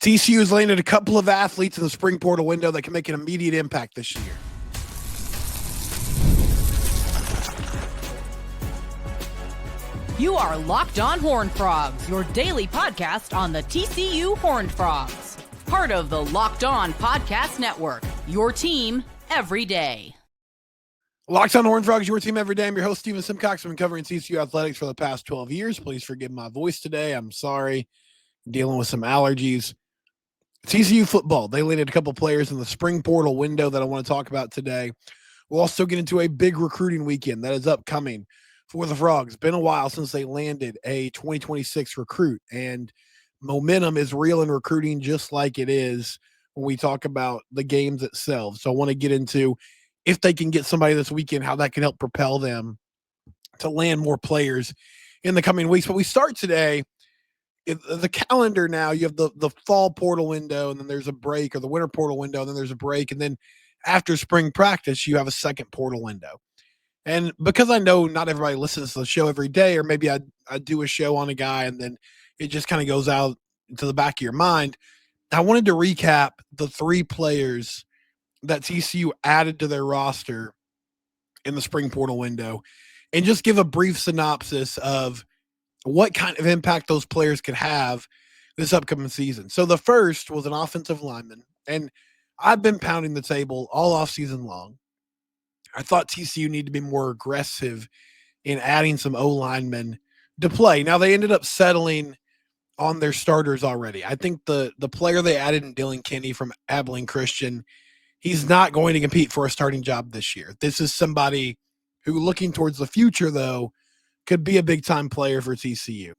TCU has landed a couple of athletes in the spring portal window that can make an immediate impact this year. You are Locked On Horned Frogs, your daily podcast on the TCU Horned Frogs. Part of the Locked On Podcast Network, your team every day. Locked On Horned Frogs, your team every day. I'm your host, Steven Simcox. I've been covering TCU athletics for the past 12 years. Please forgive my voice today. I'm sorry. I'm dealing with some allergies. TCU football, they landed a couple players in the spring portal window that I want to talk about today. We'll also get into a big recruiting weekend that is upcoming for the Frogs. Been a while since they landed a 2026 recruit, and momentum is real in recruiting just like it is when we talk about the games itself. So I want to get into if they can get somebody this weekend, how that can help propel them to land more players in the coming weeks. But we start today. The calendar now, you have the fall portal window, and then there's a break, or the winter portal window, and then there's a break. And then after spring practice, you have a second portal window. And because I know not everybody listens to the show every day, or maybe I do a show on a guy and then it just kind of goes out to the back of your mind, I wanted to recap the three players that TCU added to their roster in the spring portal window and just give a brief synopsis of what kind of impact those players could have this upcoming season. So the first was an offensive lineman, and I've been pounding the table all offseason long. I thought TCU needed to be more aggressive in adding some O-linemen to play. Now, they ended up settling on their starters already. I think the player they added in Dylan Kinney from Abilene Christian, he's not going to compete for a starting job this year. This is somebody who, looking towards the future, though, could be a big-time player for TCU.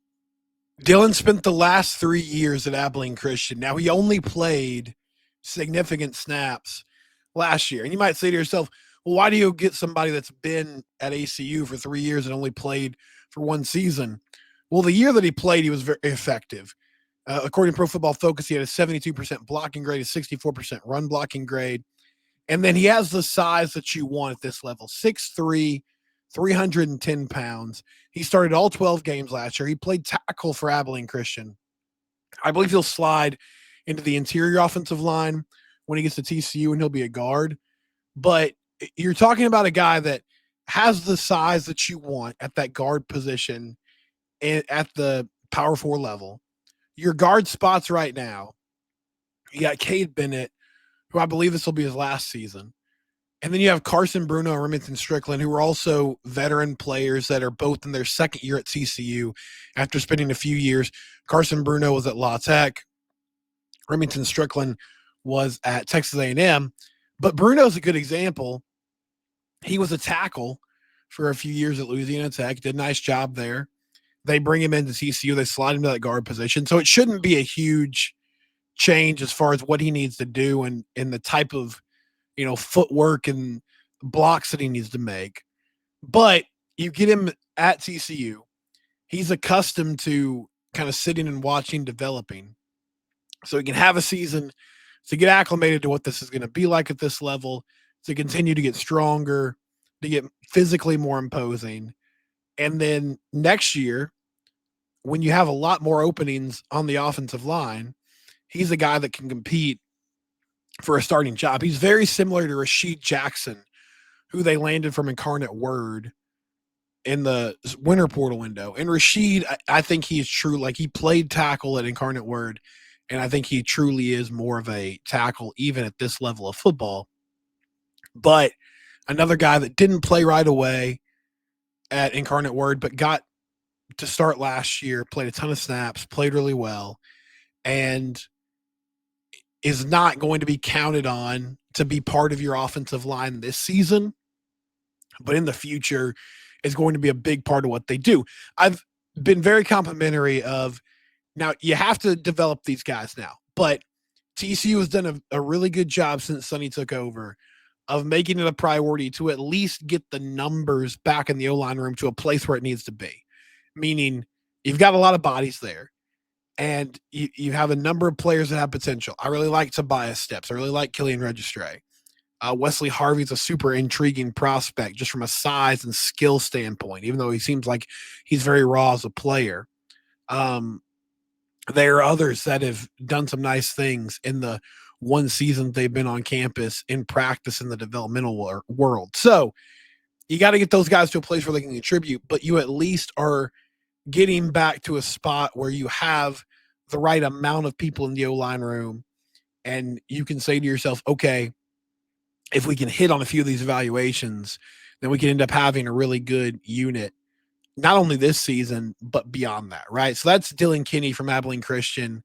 Dylan spent the last 3 years at Abilene Christian. Now, he only played significant snaps last year. And you might say to yourself, well, why do you get somebody that's been at ACU for 3 years and only played for one season? Well, the year that he played, he was very effective. According to Pro Football Focus, he had a 72% blocking grade, a 64% run blocking grade. And then he has the size that you want at this level, 6'3", 310 pounds. He started all 12 games last year. He played tackle for Abilene Christian. I believe he'll slide into the interior offensive line when he gets to TCU, and he'll be a guard. But you're talking about a guy that has the size that you want at that guard position and at the power 4 level. Your guard spots right now, you got Cade Bennett, who I believe this will be his last season. And then you have Carson Bruno and Remington Strickland, who are also veteran players that are both in their second year at TCU after spending a few years. Carson Bruno was at La Tech. Remington Strickland was at Texas A&M. But Bruno's a good example. He was a tackle for a few years at Louisiana Tech, did a nice job there. They bring him into TCU. They slide him to that guard position. So it shouldn't be a huge change as far as what he needs to do and the type of, footwork and blocks that he needs to make. But you get him at TCU. He's accustomed to kind of sitting and watching, developing. So he can have a season to get acclimated to what this is going to be like at this level, to continue to get stronger, to get physically more imposing. And then next year, when you have a lot more openings on the offensive line, he's a guy that can compete for a starting job. He's very similar to Rashid Jackson, who they landed from Incarnate Word in the winter portal window. And Rashid, I think he is true. Like, he played tackle at Incarnate Word, and I think he truly is more of a tackle even at this level of football. But another guy that didn't play right away at Incarnate Word, but got to start last year, played a ton of snaps, played really well, and is not going to be counted on to be part of your offensive line this season, but in the future is going to be a big part of what they do. I've been very complimentary of, now you have to develop these guys now, but TCU has done a really good job since Sonny took over of making it a priority to at least get the numbers back in the O-line room to a place where it needs to be. Meaning you've got a lot of bodies there, and you have a number of players that have potential. I really like Tobias Steps. I really like Killian Registray. Wesley Harvey's a super intriguing prospect just from a size and skill standpoint, even though he seems like he's very raw as a player. there are others that have done some nice things in the one season they've been on campus in practice in the developmental world. So you got to get those guys to a place where they can contribute, but you at least are getting back to a spot where you have the right amount of people in the O-line room, and you can say to yourself, okay, if we can hit on a few of these evaluations, then we can end up having a really good unit, not only this season, but beyond that, right? So that's Dylan Kinney from Abilene Christian.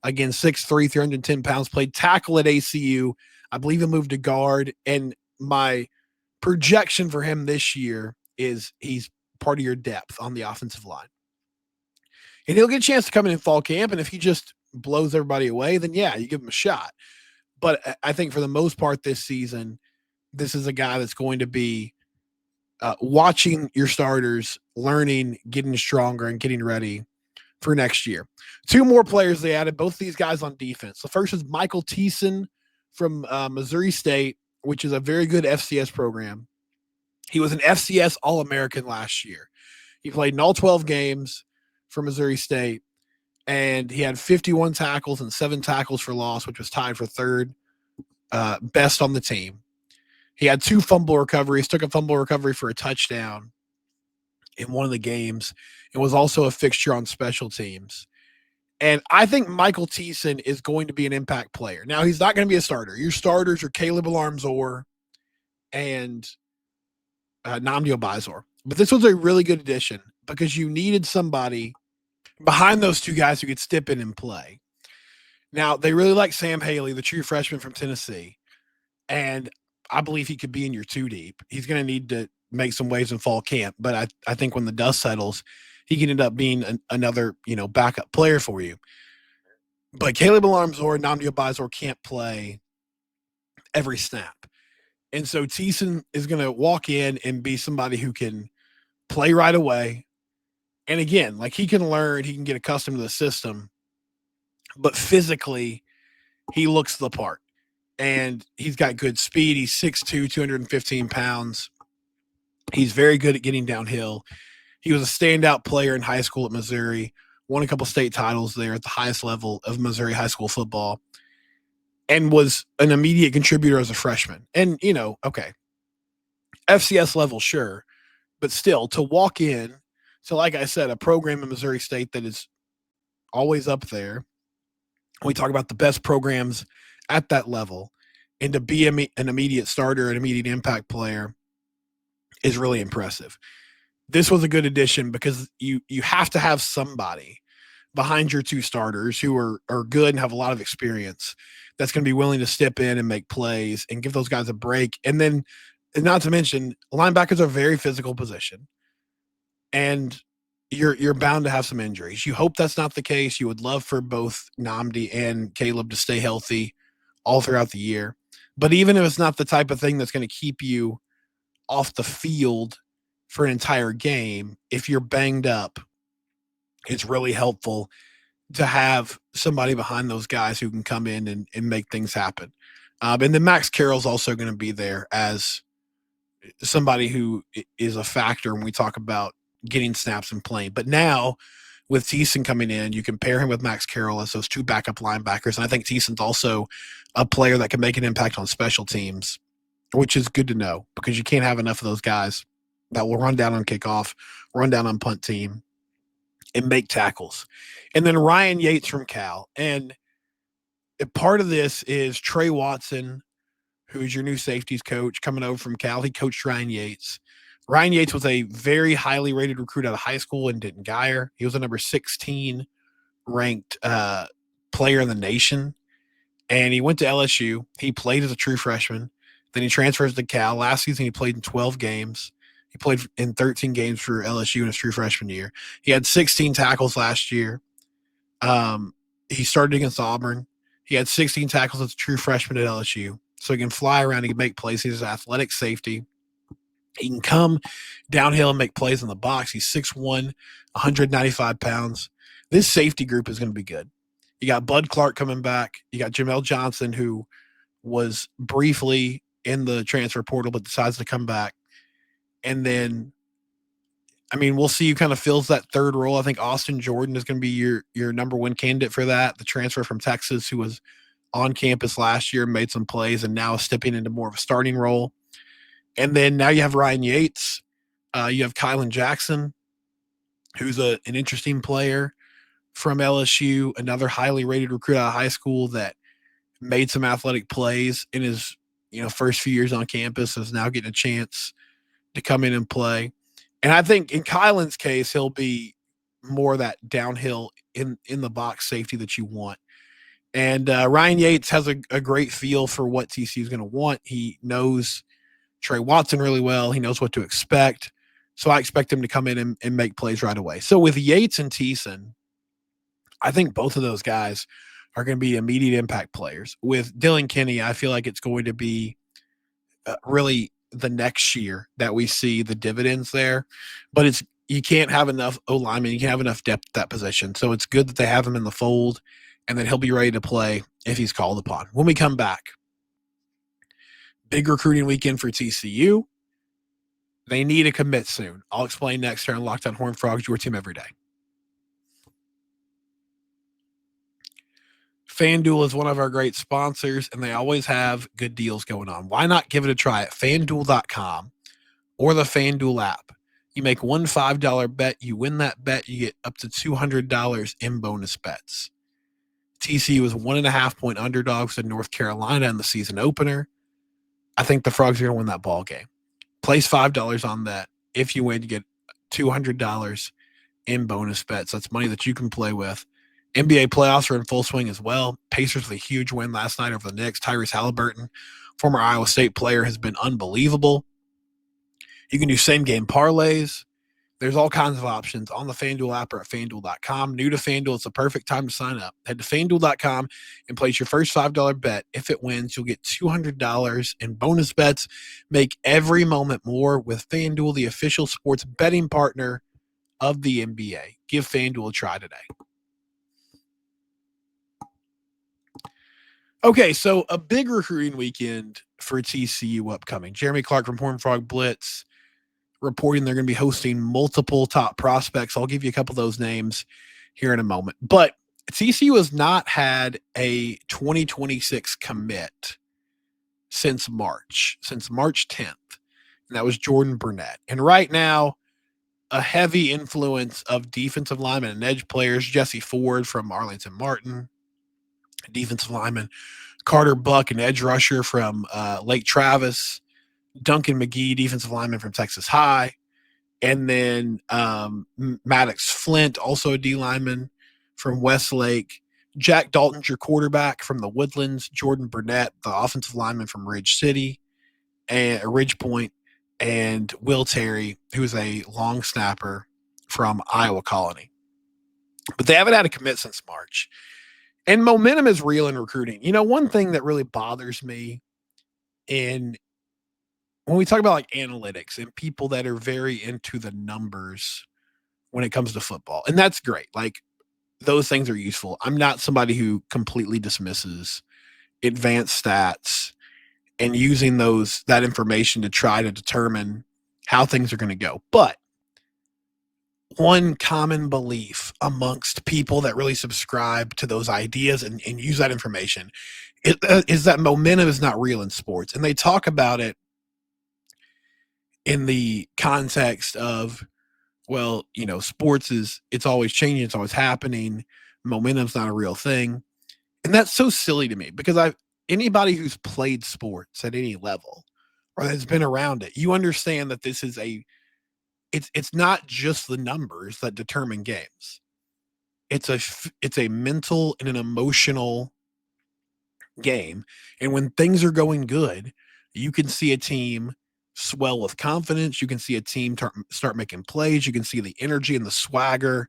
Again, 6'3", 310 pounds, played tackle at ACU. I believe he moved to guard. And my projection for him this year is he's part of your depth on the offensive line. And he'll get a chance to come in fall camp. And if he just blows everybody away, then yeah, you give him a shot. But I think for the most part this season, this is a guy that's going to be watching your starters, learning, getting stronger, and getting ready for next year. Two more players they added, both these guys on defense. The first is Michael Thiessen from Missouri State, which is a very good FCS program. He was an FCS All-American last year. He played in all 12 games for Missouri State, and he had 51 tackles and 7 tackles for loss, which was tied for third best on the team. He had 2 fumble recoveries, took a fumble recovery for a touchdown in one of the games, and was also a fixture on special teams. And I think Michael Thiessen is going to be an impact player. Now, he's not going to be a starter. Your starters are Caleb Alarmzor and Namdio Bizor. But this was a really good addition because you needed somebody behind those two guys who could step in and play. Now, they really like Sam Haley, the true freshman from Tennessee, and I believe he could be in your 2 deep. He's going to need to make some waves in fall camp, but I think when the dust settles, he can end up being another, backup player for you. But Caleb Alarmzor and Namdio Bizor can't play every snap. And so Thiessen is going to walk in and be somebody who can play right away. And again, like he can learn, he can get accustomed to the system, but physically he looks the part. And he's got good speed. He's 6'2", 215 pounds. He's very good at getting downhill. He was a standout player in high school at Missouri, won a couple state titles there at the highest level of Missouri high school football, and was an immediate contributor as a freshman. And, okay, FCS level, sure, but still to walk in, so like I said, a program in Missouri State that is always up there. We talk about the best programs at that level, and to be an immediate starter, an immediate impact player is really impressive. This was a good addition because you have to have somebody behind your 2 starters who are good and have a lot of experience that's going to be willing to step in and make plays and give those guys a break. And then, not to mention, linebackers are a very physical position, and you're bound to have some injuries. You hope that's not the case. You would love for both Namdi and Caleb to stay healthy all throughout the year. But even if it's not the type of thing that's going to keep you off the field for an entire game, if you're banged up, it's really helpful to have somebody behind those guys who can come in and make things happen. And then Max Carroll's also going to be there as somebody who is a factor when we talk about getting snaps and playing. But now with Thiessen coming in, you can pair him with Max Carroll as those 2 backup linebackers. And I think Thiessen's also a player that can make an impact on special teams, which is good to know because you can't have enough of those guys that will run down on kickoff, run down on punt team, and make tackles. And then Ryan Yates from Cal. And part of this is Trey Watson, who's your new safeties coach, coming over from Cal. He coached Ryan Yates. Ryan Yates was a very highly rated recruit out of high school in Denton Guyer. He was a number 16 ranked player in the nation. And he went to LSU. He played as a true freshman. Then he transfers to Cal. Last season, he played in 12 games. He played in 13 games for LSU in his true freshman year. He had 16 tackles last year. He started against Auburn. He had 16 tackles as a true freshman at LSU. So he can fly around. He can make plays. He's an athletic safety. He can come downhill and make plays in the box. He's 6'1", 195 pounds. This safety group is going to be good. You got Bud Clark coming back. You got Jamel Johnson, who was briefly in the transfer portal but decides to come back. And then I mean, we'll see who kind of fills that third role. I think Austin Jordan is going to be your number one candidate for that. The transfer from Texas who was on campus last year, made some plays, and now is stepping into more of a starting role. And then now you have Ryan Yates. You have Kylan Jackson, who's an interesting player from LSU, another highly rated recruit out of high school that made some athletic plays in his first few years on campus, is now getting a chance to come in and play. And I think in Kylan's case, he'll be more that downhill in the box safety that you want. And Ryan Yates has a great feel for what TCU is going to want. He knows Trey Watson really well. He knows what to expect. So I expect him to come in and make plays right away. So with Yates and Thiessen, I think both of those guys are going to be immediate impact players. With Dylan Kenny, I feel like it's going to be really the next year that we see the dividends there. But you can't have enough O-linemen. You can't have enough depth at that position. So it's good that they have him in the fold, and then he'll be ready to play if he's called upon. When we come back, big recruiting weekend for TCU. They need a commit soon. I'll explain next here on Locked On Horned Frogs, your team every day. FanDuel is one of our great sponsors, and they always have good deals going on. Why not give it a try at FanDuel.com or the FanDuel app? You make one $5 bet, you win that bet, you get up to $200 in bonus bets. TCU is 1.5-point underdogs in North Carolina in the season opener. I think the Frogs are going to win that ball game. Place $5 on that. If you win, you get $200 in bonus bets. That's money that you can play with. NBA playoffs are in full swing as well. Pacers with a huge win last night over the Knicks. Tyrese Halliburton, former Iowa State player, has been unbelievable. You can do same-game parlays. There's all kinds of options on the FanDuel app or at FanDuel.com. New to FanDuel, it's the perfect time to sign up. Head to FanDuel.com and place your first $5 bet. If it wins, you'll get $200 in bonus bets. Make every moment more with FanDuel, the official sports betting partner of the NBA. Give FanDuel a try today. Okay, so a big recruiting weekend for TCU upcoming. Jeremy Clark from Horned Frog Blitz reporting they're going to be hosting multiple top prospects. I'll give you a couple of those names here in a moment. But TCU has not had a 2026 commit since March 10th. And that was Jordan Burnett. And right now, a heavy influence of defensive linemen and edge players, Jesse Ford from Arlington Martin, defensive lineman, Carter Buck, an edge rusher from Lake Travis, Duncan McGee, defensive lineman from Texas High, and then Maddox Flint, also a D lineman from Westlake, Jack Dalton's your quarterback from the Woodlands, Jordan Burnett, the offensive lineman from Ridge City and Ridge Point, and Will Terry, who's a long snapper from Iowa Colony. But they haven't had a commit since March. And momentum is real in recruiting. One thing that really bothers me when we talk about like analytics and people that are very into the numbers when it comes to football, and that's great. Like those things are useful. I'm not somebody who completely dismisses advanced stats and using that information to try to determine how things are going to go. But one common belief amongst people that really subscribe to those ideas and use that information is that momentum is not real in sports. And they talk about it in the context of, well, sports it's always changing. It's always happening. Momentum's not a real thing. And that's so silly to me because anybody who's played sports at any level or has been around it, you understand that this is it's not just the numbers that determine games. It's a mental and an emotional game. And when things are going good, you can see a team swell with confidence. You can see a team start making plays. You can see the energy and the swagger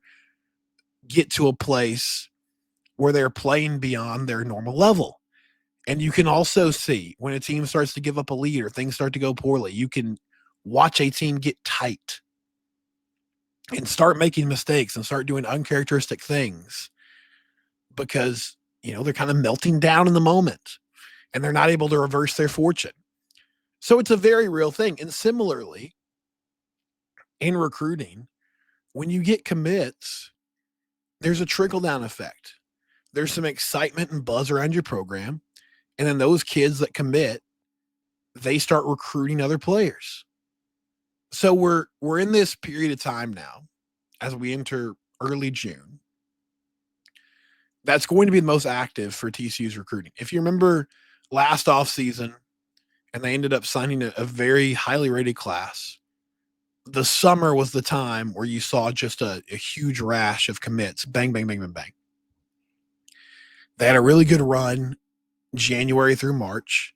get to a place where they're playing beyond their normal level. And you can also see when a team starts to give up a lead or things start to go poorly, you can watch a team get tight and start making mistakes and start doing uncharacteristic things because, they're kind of melting down in the moment and they're not able to reverse their fortune. So it's a very real thing. And similarly, in recruiting, when you get commits, there's a trickle down effect. There's some excitement and buzz around your program. And then those kids that commit, they start recruiting other players. So we're in this period of time now as we enter early June. That's going to be the most active for TCU's recruiting. If you remember last offseason, and they ended up signing a very highly rated class, the summer was the time where you saw just a huge rash of commits. Bang, bang, bang, bang, bang. They had a really good run January through March.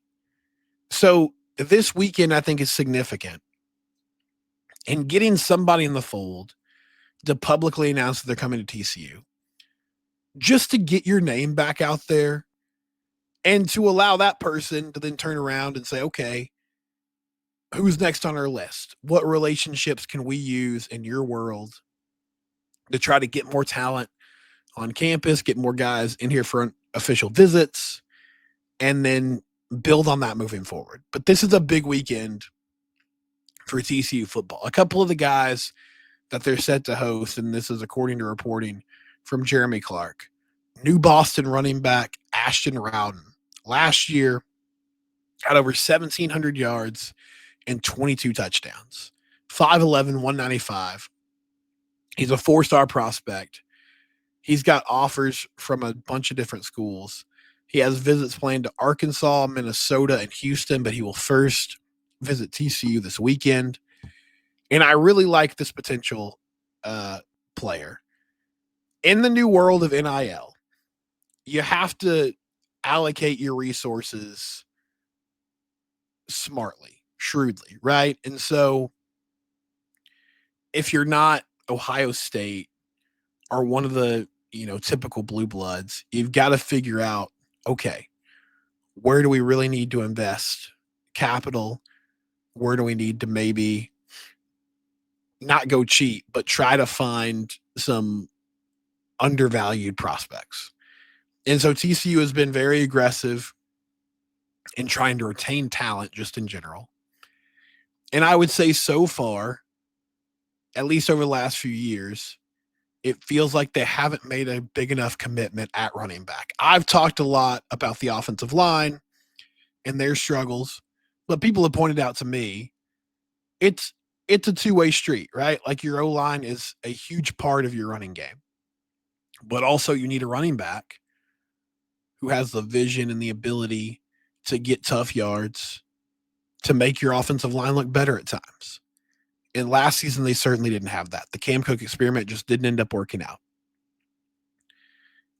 So this weekend, I think, is significant. And getting somebody in the fold to publicly announce that they're coming to TCU, just to get your name back out there and to allow that person to then turn around and say, okay, who's next on our list? What relationships can we use in your world to try to get more talent on campus, get more guys in here for official visits, and then build on that moving forward. But this is a big weekend for TCU football. A couple of the guys that they're set to host, and this is according to reporting from Jeremy Clark, new Boston running back Ashton Rowden. Last year, had over 1,700 yards and 22 touchdowns. 5'11", 195. He's a four-star prospect. He's got offers from a bunch of different schools. He has visits planned to Arkansas, Minnesota, and Houston, but he will first visit TCU this weekend. And I really like this potential player. In the new world of NIL, you have to allocate your resources smartly, shrewdly, right? And so if you're not Ohio State or one of the, typical blue bloods, you've got to figure out, okay, where do we really need to invest capital? Where do we need to maybe not go cheap, but try to find some undervalued prospects? And so TCU has been very aggressive in trying to retain talent just in general. And I would say so far, at least over the last few years, it feels like they haven't made a big enough commitment at running back. I've talked a lot about the offensive line and their struggles, but people have pointed out to me it's a two-way street, right? Like your O-line is a huge part of your running game, but also you need a running back who has the vision and the ability to get tough yards to make your offensive line look better at times. And last season, they certainly didn't have that. The Cam Cook experiment just didn't end up working out.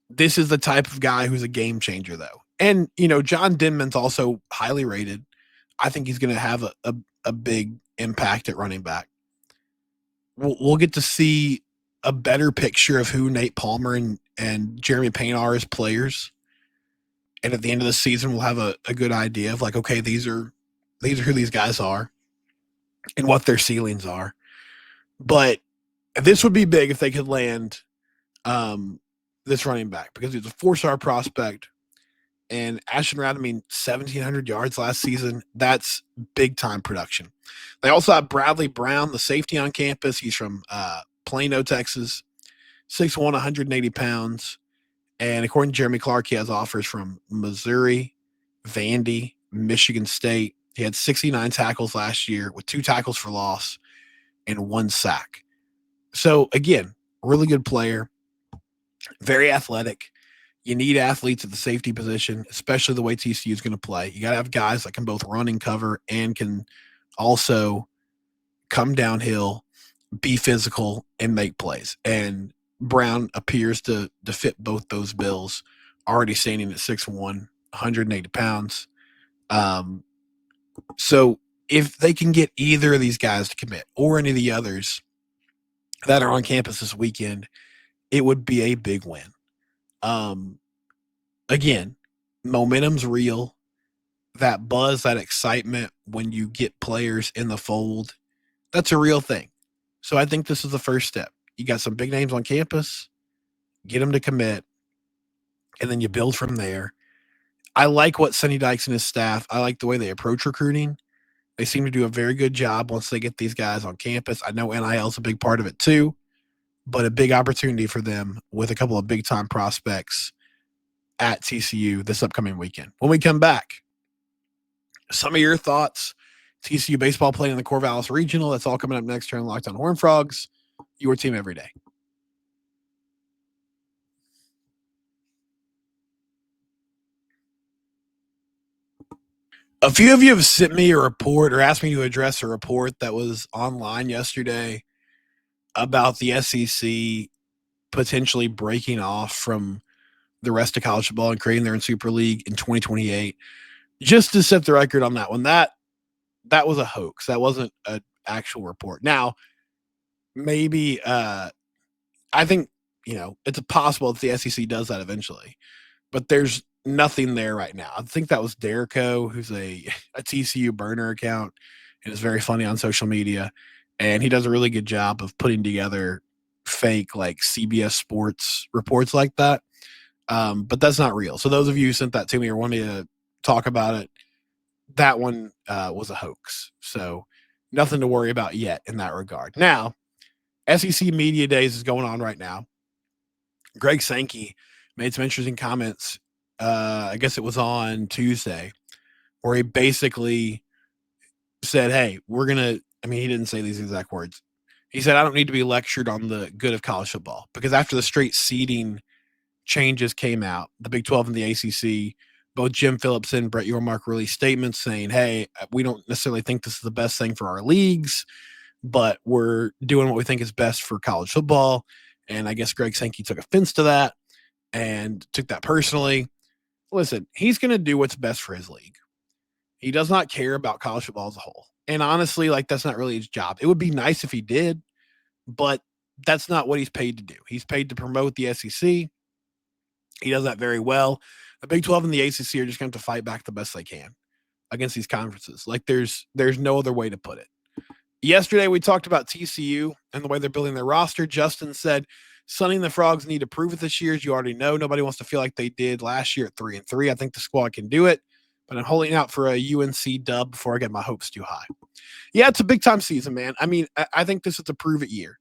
This is the type of guy who's a game changer, though. And, John Denman's also highly rated. I think he's going to have a big impact at running back. We'll get to see a better picture of who Nate Palmer and Jeremy Payne are as players. And at the end of the season, we'll have a good idea of like, okay, these are who these guys are and what their ceilings are. But this would be big if they could land this running back, because he's a four-star prospect. And Ashton Rowden, 1,700 yards last season. That's big-time production. They also have Bradley Brown, the safety on campus. He's from Plano, Texas, 6'1", 180 pounds. And according to Jeremy Clark, he has offers from Missouri, Vandy, Michigan State. He had 69 tackles last year with 2 tackles for loss and 1 sack. So, again, really good player, very athletic. You need athletes at the safety position, especially the way TCU is going to play. You got to have guys that can both run and cover and can also come downhill, be physical, and make plays. And Brown appears to fit both those bills, already standing at 6'1", 180 pounds. So if they can get either of these guys to commit or any of the others that are on campus this weekend, it would be a big win. Again, momentum's real. That buzz, that excitement when you get players in the fold, that's a real thing. So I think this is the first step. You got some big names on campus, get them to commit, and then you build from there. I like what Sonny Dykes and his staff, I like the way they approach recruiting. They seem to do a very good job once they get these guys on campus. I know NIL is a big part of it too, but a big opportunity for them with a couple of big time prospects at TCU this upcoming weekend. When we come back, some of your thoughts. TCU baseball playing in the Corvallis Regional. That's all coming up next here on Locked on Horned Frogs, your team every day. A few of you have sent me a report or asked me to address a report that was online yesterday about the SEC potentially breaking off from the rest of college football and creating their own Super League in 2028. Just to set the record on that one, that was a hoax. That wasn't an actual report. Now, maybe I think, it's possible that the SEC does that eventually, but there's nothing there right now. I think that was Derico, who's a TCU burner account and is very funny on social media. And he does a really good job of putting together fake like CBS Sports reports like that. But that's not real. So those of you who sent that to me or wanted to talk about it, that one was a hoax. So nothing to worry about yet in that regard. Now, SEC Media Days is going on right now. Greg Sankey made some interesting comments. I guess it was on Tuesday, where he basically said, hey, he didn't say these exact words. He said, I don't need to be lectured on the good of college football, because after the straight seeding changes came out, the Big 12 and the ACC, both Jim Phillips and Brett Yormark released statements saying, hey, we don't necessarily think this is the best thing for our leagues, but we're doing what we think is best for college football. And I guess Greg Sankey took offense to that and took that personally. Listen, he's going to do what's best for his league. He does not care about college football as a whole. And honestly, that's not really his job. It would be nice if he did, but that's not what he's paid to do. He's paid to promote the SEC. He does that very well. The Big 12 and the ACC are just going to have to fight back the best they can against these conferences. There's no other way to put it. Yesterday, we talked about TCU and the way they're building their roster. Justin said, Sonny and the Frogs need to prove it this year. As you already know, nobody wants to feel like they did last year at 3-3. I think the squad can do it, but I'm holding out for a UNC dub before I get my hopes too high. Yeah, it's a big-time season, man. I think this is a prove-it year.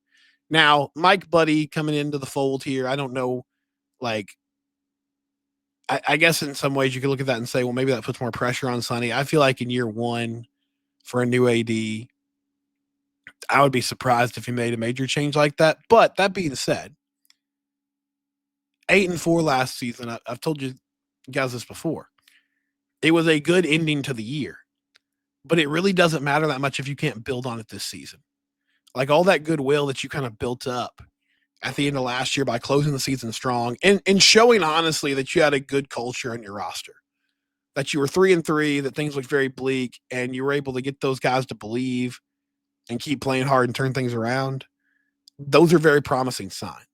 Now, Mike Buddy coming into the fold here, I don't know, I guess in some ways you could look at that and say, well, maybe that puts more pressure on Sonny. I feel like in year one for a new AD, I would be surprised if he made a major change like that. But that being said, 8-4 last season. I've told you guys this before. It was a good ending to the year, but it really doesn't matter that much if you can't build on it this season. Like all that goodwill that you kind of built up at the end of last year by closing the season strong and showing honestly that you had a good culture on your roster, that you were 3-3, that things looked very bleak, and you were able to get those guys to believe and keep playing hard and turn things around. Those are very promising signs.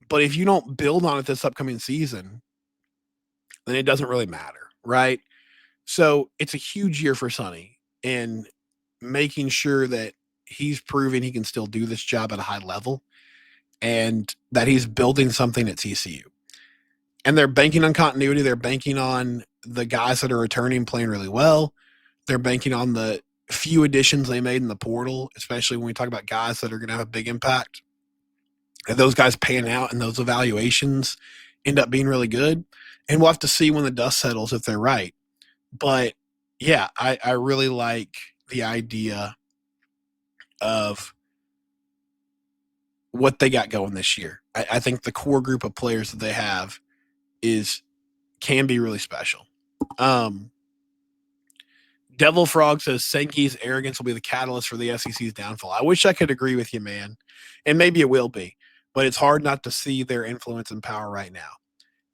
But if you don't build on it this upcoming season, then it doesn't really matter, right? So it's a huge year for Sonny in making sure that he's proven he can still do this job at a high level and that he's building something at TCU. And they're banking on continuity. They're banking on the guys that are returning playing really well. They're banking on the few additions they made in the portal, especially when we talk about guys that are going to have a big impact. And those guys pan out and those evaluations end up being really good. And we'll have to see when the dust settles if they're right. But, yeah, I really like the idea of what they got going this year. I think the core group of players that they have can be really special. Devil Frog says Sankey's arrogance will be the catalyst for the SEC's downfall. I wish I could agree with you, man. And maybe it will be. But it's hard not to see their influence and power right now.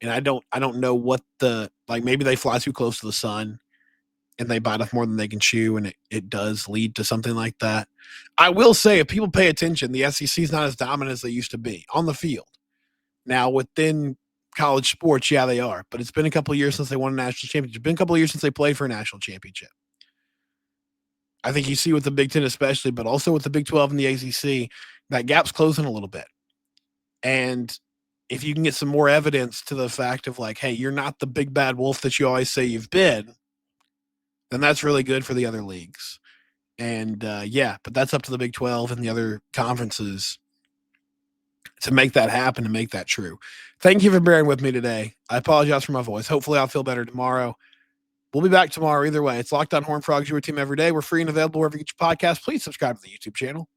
And I don't know what maybe they fly too close to the sun and they bite off more than they can chew, and it does lead to something like that. I will say, if people pay attention, the SEC is not as dominant as they used to be on the field. Now, within college sports, yeah, they are. But it's been a couple of years since they won a national championship. It's been a couple of years since they played for a national championship. I think you see with the Big Ten especially, but also with the Big 12 and the ACC, that gap's closing a little bit. And if you can get some more evidence to the fact of hey, you're not the big bad wolf that you always say you've been, then that's really good for the other leagues. And but that's up to the Big 12 and the other conferences to make that happen and make that true. Thank you for bearing with me today. I apologize for my voice. Hopefully I'll feel better tomorrow. We'll be back tomorrow either way. It's Locked On Horned Frogs, your team every day. We're free and available wherever you get your podcast. Please subscribe to the YouTube channel.